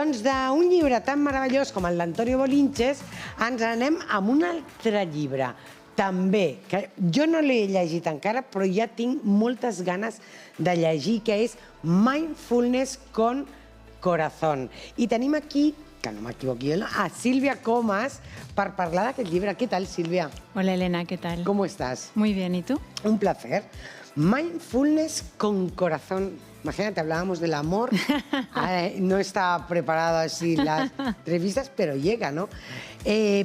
Doncs d'un llibre tan meravellós com el d'Antonio Bolinches ens anem amb un altre llibre, també, que jo no l'he llegit encara, però ja tinc moltes ganes de llegir, que és Mindfulness con Corazón. I tenim aquí, que no m'equivoqui, a Silvia Comas per parlar d'aquest llibre. ¿Qué tal, Silvia? Hola, Elena, ¿qué tal? ¿Cómo estás? Muy bien, ¿y tú? Un placer. Mindfulness con Corazón. Imagínate, hablábamos del amor. No está preparado así las entrevistas, pero llega, ¿no?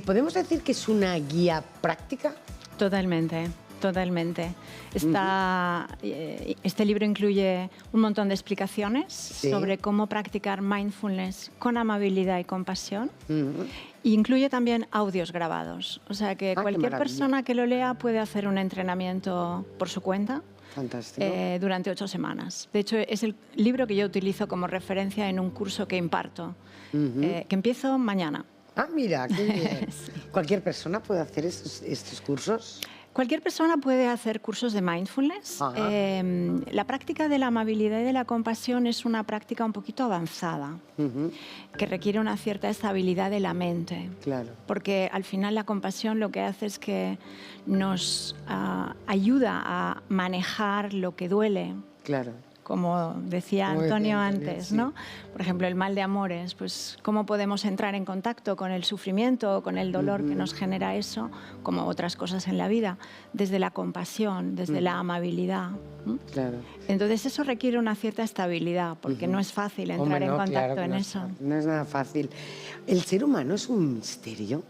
¿Podemos decir que es una guía práctica? Totalmente, totalmente. Este libro incluye un montón de explicaciones sobre cómo practicar mindfulness con amabilidad y compasión. E incluye también audios grabados. O sea que cualquier persona que lo lea puede hacer un entrenamiento por su cuenta. Fantástico. Durante 8 semanas. De hecho, es el libro que yo utilizo como referencia en un curso que imparto, que empiezo mañana. Ah, mira, qué bien. Sí. ¿Cualquier persona puede hacer estos cursos? Cualquier persona puede hacer cursos de mindfulness. La práctica de la amabilidad y de la compasión es una práctica un poquito avanzada, que requiere una cierta estabilidad de la mente. Claro. Porque al final la compasión lo que hace es que nos ayuda a manejar lo que duele. Claro. Como decía Antonio antes, sí. ¿no? Por ejemplo, el mal de amores, pues cómo podemos entrar en contacto con el sufrimiento, con el dolor que nos genera eso, como otras cosas en la vida, desde la compasión, desde la amabilidad. Claro. Entonces eso requiere una cierta estabilidad, porque no es fácil entrar en contacto en eso. No es nada fácil. ¿El ser humano es un misterio,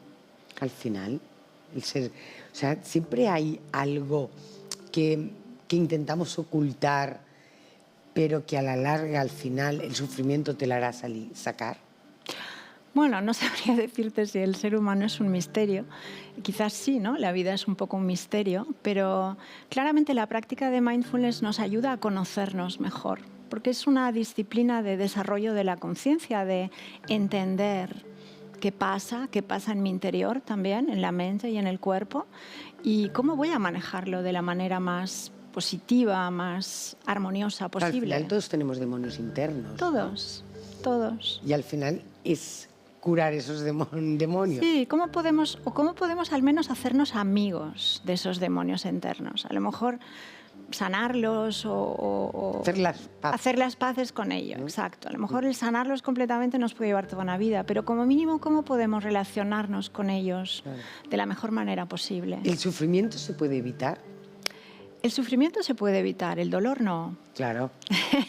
al final? O sea, siempre hay algo que intentamos ocultar, pero que a la larga, al final, el sufrimiento te lo hará sacar. Bueno, no sabría decirte si el ser humano es un misterio. Quizás sí, ¿no? La vida es un poco un misterio, pero claramente la práctica de mindfulness nos ayuda a conocernos mejor, porque es una disciplina de desarrollo de la conciencia, de entender qué pasa en mi interior también, en la mente y en el cuerpo, y cómo voy a manejarlo de la manera más positiva, más armoniosa posible. Al final todos tenemos demonios internos. Todos, ¿no? Todos. Y al final es curar esos demonios. Sí, ¿cómo podemos al menos hacernos amigos de esos demonios internos? A lo mejor sanarlos o hacer las paces con ellos, exacto. A lo mejor el sanarlos completamente nos puede llevar toda una vida, pero como mínimo, ¿cómo podemos relacionarnos con ellos de la mejor manera posible? ¿El sufrimiento se puede evitar? El sufrimiento se puede evitar, el dolor no. Claro,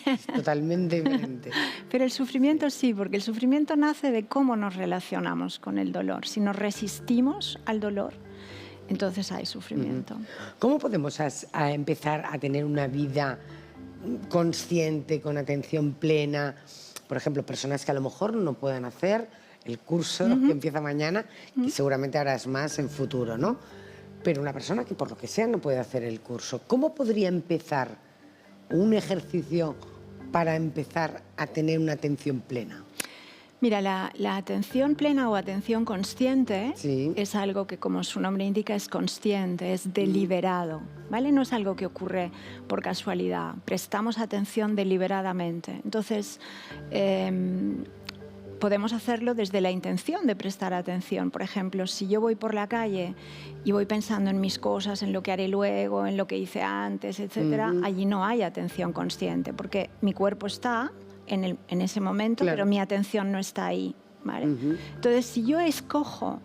es totalmente diferente. Pero el sufrimiento sí, porque el sufrimiento nace de cómo nos relacionamos con el dolor. Si nos resistimos al dolor, entonces hay sufrimiento. ¿Cómo podemos empezar a tener una vida consciente, con atención plena? Por ejemplo, personas que a lo mejor no puedan hacer el curso que empieza mañana, y seguramente harás más en futuro, ¿no? Pero una persona que por lo que sea no puede hacer el curso, ¿cómo podría empezar un ejercicio para empezar a tener una atención plena? Mira, la atención plena o atención consciente es algo que, como su nombre indica, es consciente, es deliberado, ¿vale? No es algo que ocurre por casualidad, prestamos atención deliberadamente. Entonces, podemos hacerlo desde la intención de prestar atención. Por ejemplo, si yo voy por la calle y voy pensando en mis cosas, en lo que haré luego, en lo que hice antes, etcétera, allí no hay atención consciente, porque mi cuerpo está en ese momento, pero mi atención no está ahí, ¿vale? Entonces, si yo escojo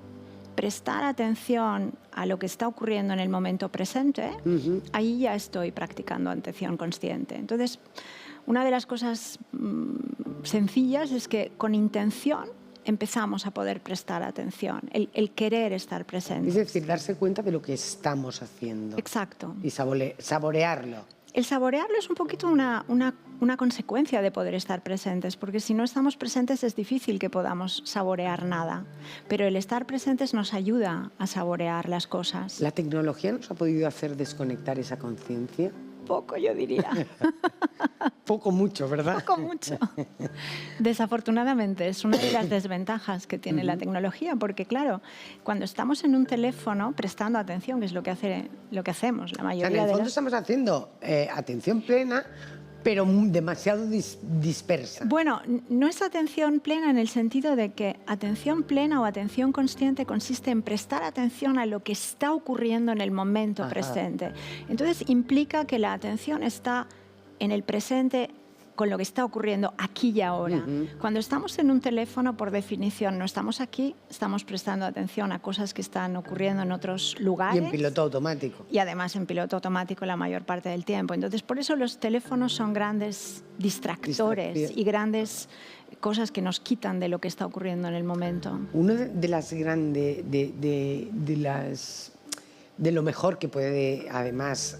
prestar atención a lo que está ocurriendo en el momento presente, ahí ya estoy practicando atención consciente. Entonces, una de las cosas sencillas es que con intención empezamos a poder prestar atención, el querer estar presente. Es decir, darse cuenta de lo que estamos haciendo. Exacto. Y saborearlo. El saborearlo es un poquito una consecuencia de poder estar presentes, porque si no estamos presentes es difícil que podamos saborear nada. Pero el estar presentes nos ayuda a saborear las cosas. ¿La tecnología nos ha podido hacer desconectar esa conciencia? Poco, yo diría. Poco mucho, ¿verdad? Poco mucho. Desafortunadamente, es una de las desventajas que tiene la tecnología, porque claro, cuando estamos en un teléfono prestando atención, que es lo que hacemos la mayoría de las... En el fondo estamos haciendo atención plena, pero demasiado dispersa. Bueno, no es atención plena en el sentido de que atención plena o atención consciente consiste en prestar atención a lo que está ocurriendo en el momento presente. Entonces implica que la atención está en el presente con lo que está ocurriendo aquí y ahora. Cuando estamos en un teléfono, por definición, no estamos aquí, estamos prestando atención a cosas que están ocurriendo en otros lugares. Y en piloto automático. Y además en piloto automático la mayor parte del tiempo. Entonces, por eso los teléfonos son grandes distractores y grandes cosas que nos quitan de lo que está ocurriendo en el momento. Uno de las grandes... de lo mejor que puede, además,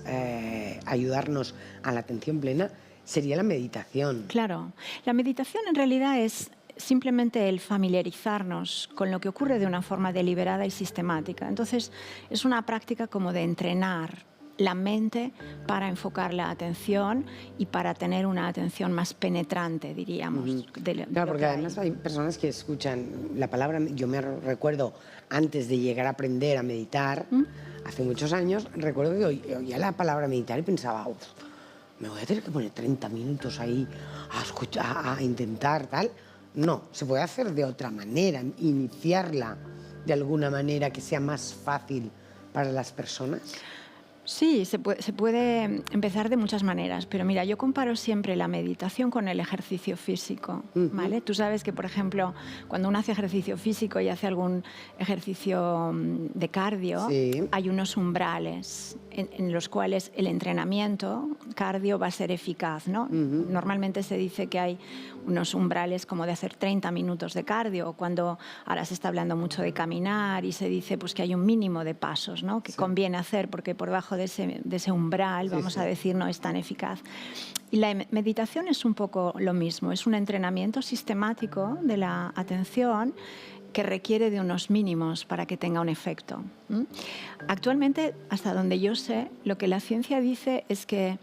ayudarnos a la atención plena sería la meditación. Claro. La meditación en realidad es simplemente el familiarizarnos con lo que ocurre de una forma deliberada y sistemática. Entonces, es una práctica como de entrenar la mente para enfocar la atención y para tener una atención más penetrante, diríamos. Claro, porque además hay personas que escuchan la palabra, yo me recuerdo antes de llegar a aprender a meditar, hace muchos años, recuerdo que oía la palabra meditar y pensaba, me voy a tener que poner 30 minutos ahí a escuchar, a intentar tal. No, se puede hacer de otra manera, iniciarla de alguna manera que sea más fácil para las personas. Sí, se puede empezar de muchas maneras, pero mira, yo comparo siempre la meditación con el ejercicio físico, ¿vale? Tú sabes que, por ejemplo, cuando uno hace ejercicio físico y hace algún ejercicio de cardio, hay unos umbrales en los cuales el entrenamiento cardio va a ser eficaz, ¿no? Normalmente se dice que hay unos umbrales como de hacer 30 minutos de cardio, cuando ahora se está hablando mucho de caminar y se dice pues que hay un mínimo de pasos, ¿no? Que conviene hacer porque por debajo de ese umbral, vamos a decir, no es tan eficaz. Y la meditación es un poco lo mismo, es un entrenamiento sistemático de la atención que requiere de unos mínimos para que tenga un efecto. Actualmente, hasta donde yo sé, lo que la ciencia dice es que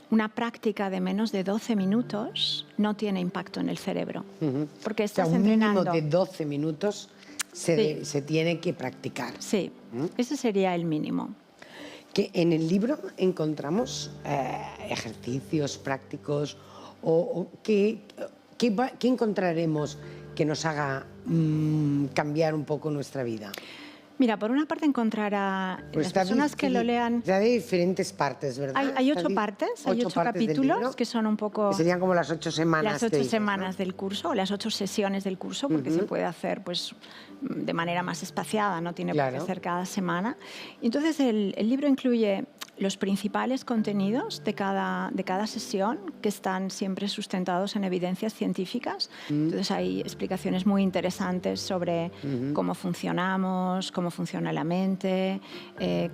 una práctica de menos de 12 minutos no tiene impacto en el cerebro. Porque estás entrenando. Un mínimo de 12 minutos se tiene que practicar. Sí, ese sería el mínimo. Que en el libro encontramos ejercicios prácticos o ¿qué encontraremos que nos haga cambiar un poco nuestra vida? Mira, por una parte encontrará las personas que lo lean... Hay diferentes partes, ¿verdad? Hay 8 partes, hay 8 capítulos que son un poco... Que serían como las 8 semanas. Las 8 semanas del curso, o las 8 sesiones del curso, porque se puede hacer pues, de manera más espaciada, no tiene por qué ser cada semana. Entonces el libro incluye los principales contenidos de cada sesión, que están siempre sustentados en evidencias científicas. Entonces hay explicaciones muy interesantes sobre cómo funcionamos, cómo funciona la mente,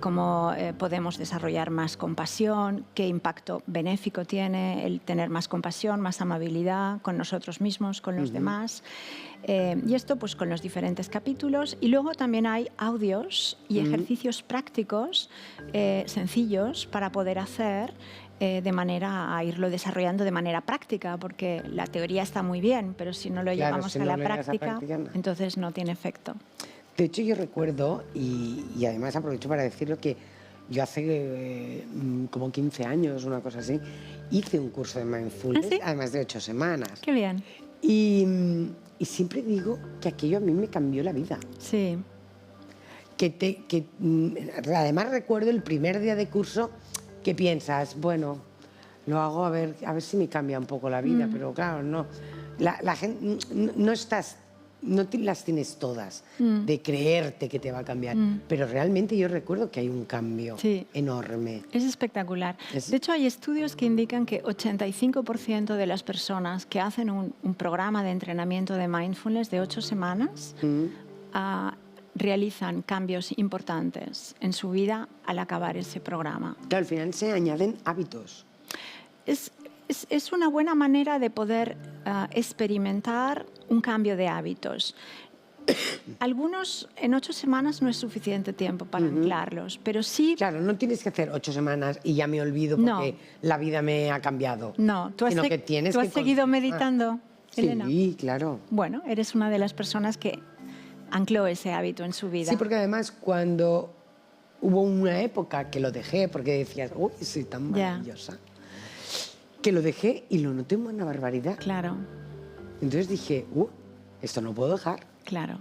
cómo podemos desarrollar más compasión, qué impacto benéfico tiene el tener más compasión, más amabilidad con nosotros mismos, con los demás. Y esto pues con los diferentes capítulos. Y luego también hay audios y ejercicios prácticos sencillos para poder hacer de manera a irlo desarrollando de manera práctica, porque la teoría está muy bien, pero si no lo llevamos a la práctica, entonces no tiene efecto. De hecho, yo recuerdo, y además aprovecho para decirlo, que yo hace como 15 años, una cosa así, hice un curso de mindfulness, además de 8 semanas. ¡Qué bien! Y siempre digo que aquello a mí me cambió la vida. Sí. Además recuerdo el primer día de curso que piensas, bueno, lo hago a ver si me cambia un poco la vida, pero claro, no. La gente, no las tienes todas de creerte que te va a cambiar, pero realmente yo recuerdo que hay un cambio enorme. Es espectacular. De hecho, hay estudios que indican que 85% de las personas que hacen un programa de entrenamiento de mindfulness de 8 semanas realizan cambios importantes en su vida al acabar ese programa. Claro, al final se añaden hábitos. Es una buena manera de poder experimentar un cambio de hábitos. Algunos en 8 semanas no es suficiente tiempo para anclarlos, pero sí... Claro, no tienes que hacer 8 semanas y ya me olvido porque la vida me ha cambiado. No, ¿tú has seguido meditando, Elena? Sí, claro. Bueno, eres una de las personas que ancló ese hábito en su vida. Sí, porque además cuando hubo una época que lo dejé porque decías, uy, soy tan maravillosa. que lo dejé y lo noté una barbaridad. Claro, Entonces dije, esto no puedo dejar. claro.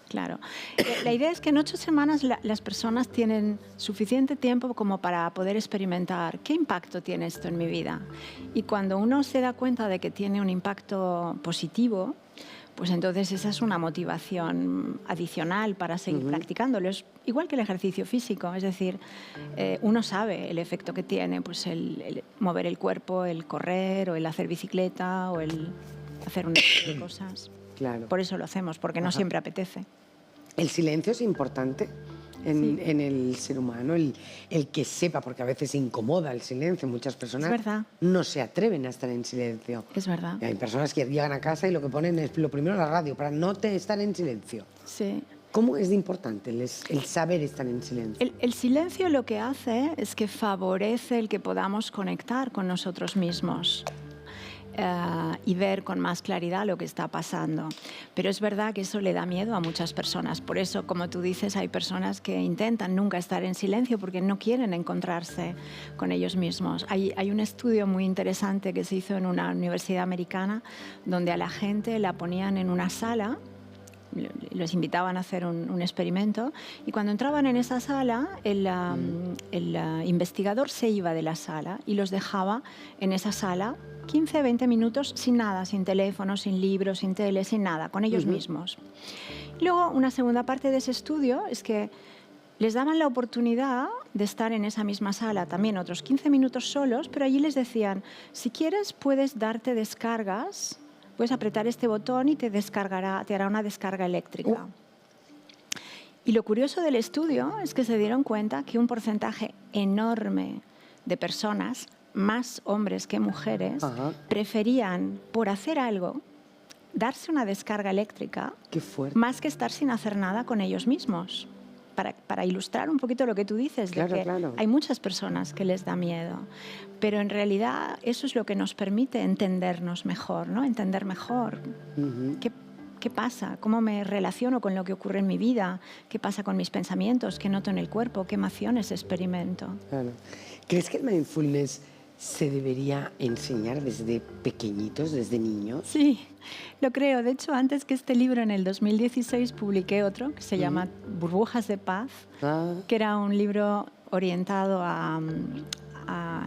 Claro. La idea es que en 8 semanas las personas tienen suficiente tiempo como para poder experimentar qué impacto tiene esto en mi vida. Y cuando uno se da cuenta de que tiene un impacto positivo, pues entonces esa es una motivación adicional para seguir practicándolo. Es igual que el ejercicio físico, es decir, uno sabe el efecto que tiene, pues el mover el cuerpo, el correr o el hacer bicicleta o el hacer una serie de cosas. Claro. Por eso lo hacemos, porque no siempre apetece. El silencio es importante en el ser humano, el que sepa, porque a veces incomoda el silencio. Muchas personas Es verdad. no se atreven a estar en silencio. Es verdad. Y hay personas que llegan a casa y lo que ponen es lo primero la radio, para no estar en silencio. Sí. ¿Cómo es de importante el saber estar en silencio? El silencio lo que hace es que favorece el que podamos conectar con nosotros mismos. Y ver con más claridad lo que está pasando. Pero es verdad que eso le da miedo a muchas personas. Por eso, como tú dices, hay personas que intentan nunca estar en silencio porque no quieren encontrarse con ellos mismos. Hay un estudio muy interesante que se hizo en una universidad americana donde a la gente la ponían en una sala, los invitaban a hacer un experimento, y cuando entraban en esa sala el investigador se iba de la sala y los dejaba en esa sala 15, 20 minutos sin nada, sin teléfono, sin libros, sin tele, sin nada, con ellos mismos. Luego, una segunda parte de ese estudio es que les daban la oportunidad de estar en esa misma sala también otros 15 minutos solos, pero allí les decían, si quieres puedes darte descargas, puedes apretar este botón y te hará una descarga eléctrica. Y lo curioso del estudio es que se dieron cuenta que un porcentaje enorme de personas, más hombres que mujeres, preferían, por hacer algo, darse una descarga eléctrica, Qué fuerte. más que estar sin hacer nada con ellos mismos. Para ilustrar un poquito lo que tú dices, Claro, de que claro. hay muchas personas que les da miedo, pero en realidad eso es lo que nos permite entendernos mejor, ¿no? Entender mejor qué pasa, cómo me relaciono con lo que ocurre en mi vida, qué pasa con mis pensamientos, qué noto en el cuerpo, qué emociones experimento. Claro. ¿Crees que el mindfulness se debería enseñar desde pequeñitos, desde niños? Sí, lo creo. De hecho, antes que este libro, en el 2016, publiqué otro que se llama Burbujas de Paz, que era un libro orientado a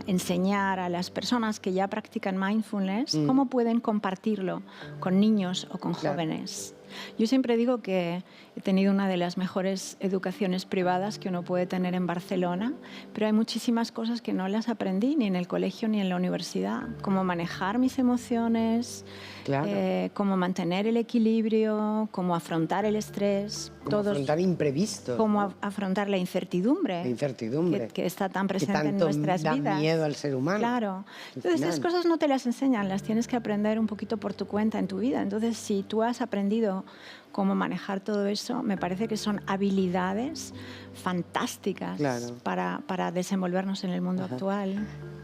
enseñar a las personas que ya practican mindfulness cómo pueden compartirlo con niños o con jóvenes. Yo siempre digo que he tenido una de las mejores educaciones privadas que uno puede tener en Barcelona, pero hay muchísimas cosas que no las aprendí ni en el colegio ni en la universidad. Cómo manejar mis emociones, cómo mantener el equilibrio, cómo afrontar el estrés. Cómo afrontar imprevistos. Cómo afrontar la incertidumbre. La incertidumbre. Que está tan presente en nuestras da vidas. Miedo al ser humano. Claro. Entonces, esas cosas no te las enseñan, las tienes que aprender un poquito por tu cuenta en tu vida. Entonces, si tú has aprendido cómo manejar todo eso, me parece que son habilidades fantásticas para desenvolvernos en el mundo actual.